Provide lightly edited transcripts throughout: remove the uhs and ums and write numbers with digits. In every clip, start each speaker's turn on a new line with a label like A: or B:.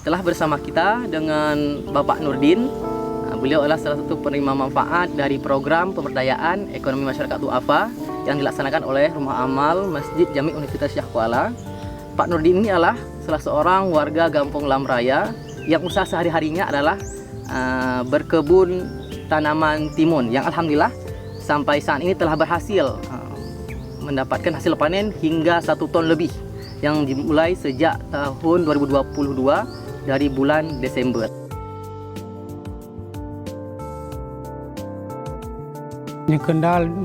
A: telah bersama kita dengan Bapak Nurdin. Beliau adalah salah satu penerima manfaat dari program pemberdayaan ekonomi masyarakat du'afa yang dilaksanakan oleh Rumah Amal Masjid Jami Universitas Syah Kuala. Pak Nurdin ini adalah salah seorang warga Kampung Lam Raya yang usaha sehari-harinya adalah berkebun tanaman timun yang alhamdulillah sampai saat ini telah berhasil mendapatkan hasil panen hingga 1 ton lebih yang dimulai sejak tahun 2022 dari bulan Desember.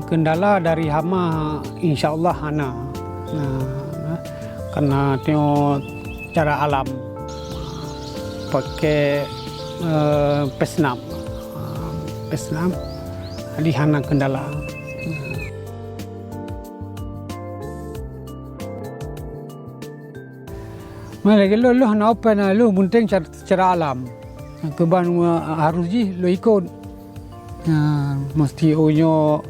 B: Kendala dari hama insya Allah hana karena tengok cara alam pakai pesnam di hana kendala. Lagi lu hana apa na lu penting cara alam keban harus ji lu ikut. Mesti onyo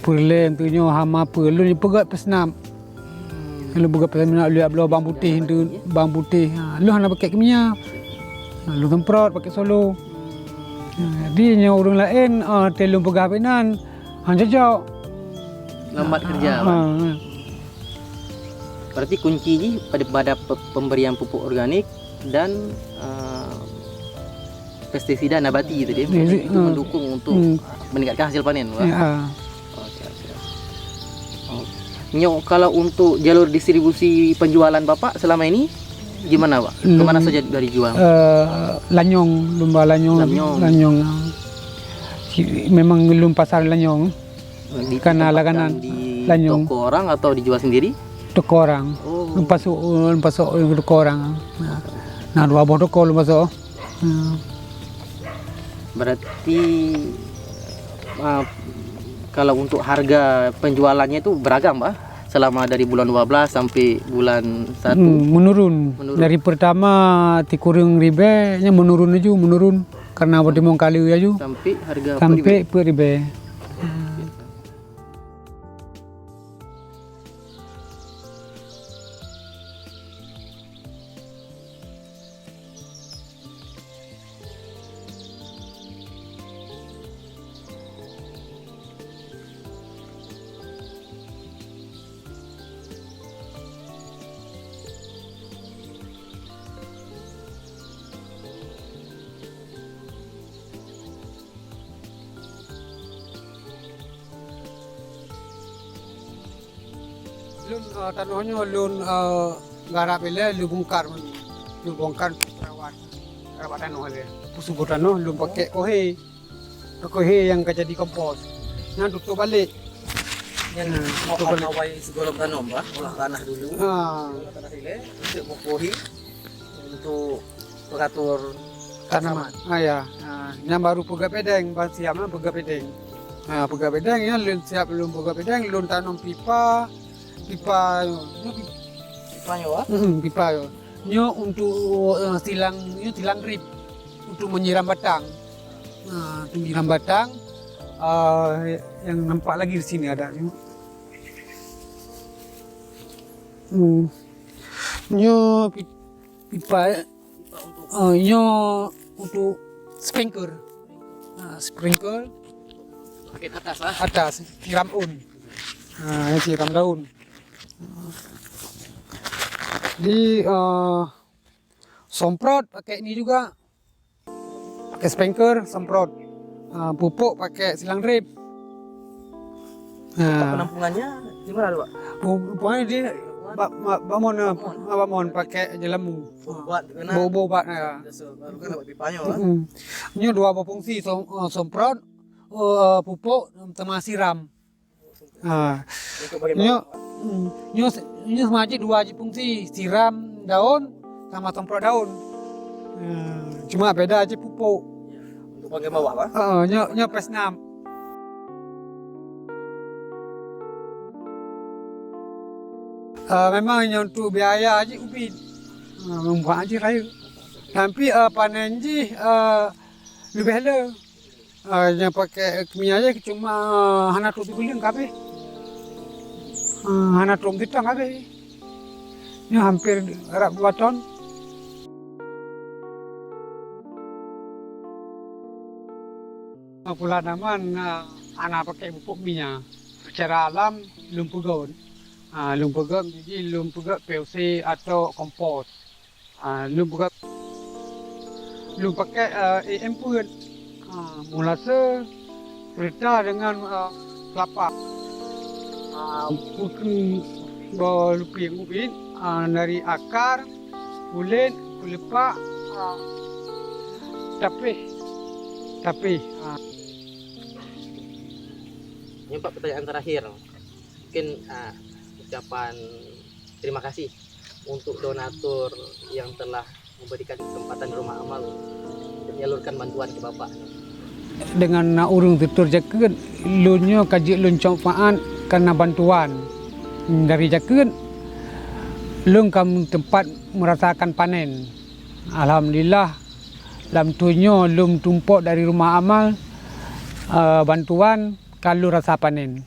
B: perlen tunyo hama perlu ni pegat pesnam. Lu pegat pesnam nak lihat belah bang putih tu bang putih. Lu hana pakai kimia. Lu semprot pakai solo. Jadi nya orang lain telung pegat penan han jajak.
A: Lambat kerja. Berarti kunci pada pemberian pupuk organik dan pestisida nabati itu dia itu mendukung untuk meningkatkan hasil panen. Nyo, kalau untuk jalur distribusi penjualan Bapak selama ini gimana Pak? Kemana saja dari jual?
B: Lanyong, lomba Lanyong. Memang belum pasar Lanyong. Karena langganan
A: di
B: Lanyong.
A: Toko orang atau dijual sendiri?
B: Toko orang. Pasuk toko orang. Nah, dua bodoh toko masuk.
A: Berarti kalau untuk harga penjualannya itu beragam Pak? Selama dari bulan 12 sampai bulan 1?
B: Menurun. Dari pertama tikurung ribe nya menurun aja karena bodi mong kali aja
A: sampai harga
B: sampai per ribe. Lun tanahnya lun garap ile lu bongkar perawat tanah ile pusuk tanah lu pakai kohe yang jadi kompos nah tutup balik
A: yang mau sebelum tanam Pak, olah tanah dulu. Olah tanah ile untuk mengkohi untuk mengatur
B: tanaman. Ya. Yang baru pega pedeng, siapnya pega pedeng. Nah, pega pedeng ya lun siap belum pega pedeng lun tanam pipa
A: Wak?
B: Pipa yo. Nyo untuk tilang drip untuk menyiram batang. Nah, untuk menyiram batang yang nampak lagi di sini ada. Nyo pipa nyo untuk sprinkler. Sprinkler
A: Pakai atas
B: atas siram siram daun. Di semprot pakai ini juga pakai sprinkler semprot pupuk pakai silang drip.
A: Penampungannya gimana Pak?
B: Pupuknya di bamon pakai jelamu buat
A: baru kan dapat pipanya Pak.
B: Ini dua fungsi semprot pupuk sama siram. Ini semacam dua fungsi siram daun sama semprot daun. Cuma beda aja pupuk.
A: Untuk bagian bawah Pak?
B: Nyo pesnam. Memang untuk biaya aja ubin. Membuat aja rayu. Tapi panen ji lebih ada. Yang pakai kimia aja cuma hana tu bilang kabe. Hana trom ditang kabe. Ini hampir 2 ton. pula naman anak pakai pupuk minyak. Secara alam lumpugon. Lumpugon jadi lumpugon POC atau kompos. Lumpugon pakai AM pun. Molase kereta dengan kelapa. Mungkin lupi ubin dari akar, kulit, kulipak, tapi.
A: Ini Pak, pertanyaan terakhir. Mungkin ucapan terima kasih untuk donatur yang telah memberikan kesempatan rumah amal dan menyalurkan bantuan ke Bapak.
B: Dengan urung tutur jaket, lunyo kaji lun manfaat karena bantuan dari jaket, lun kamu tempat merasakan panen. Alhamdulillah, dalam tunyo lum tumpuk dari rumah amal bantuan kalau rasa panen.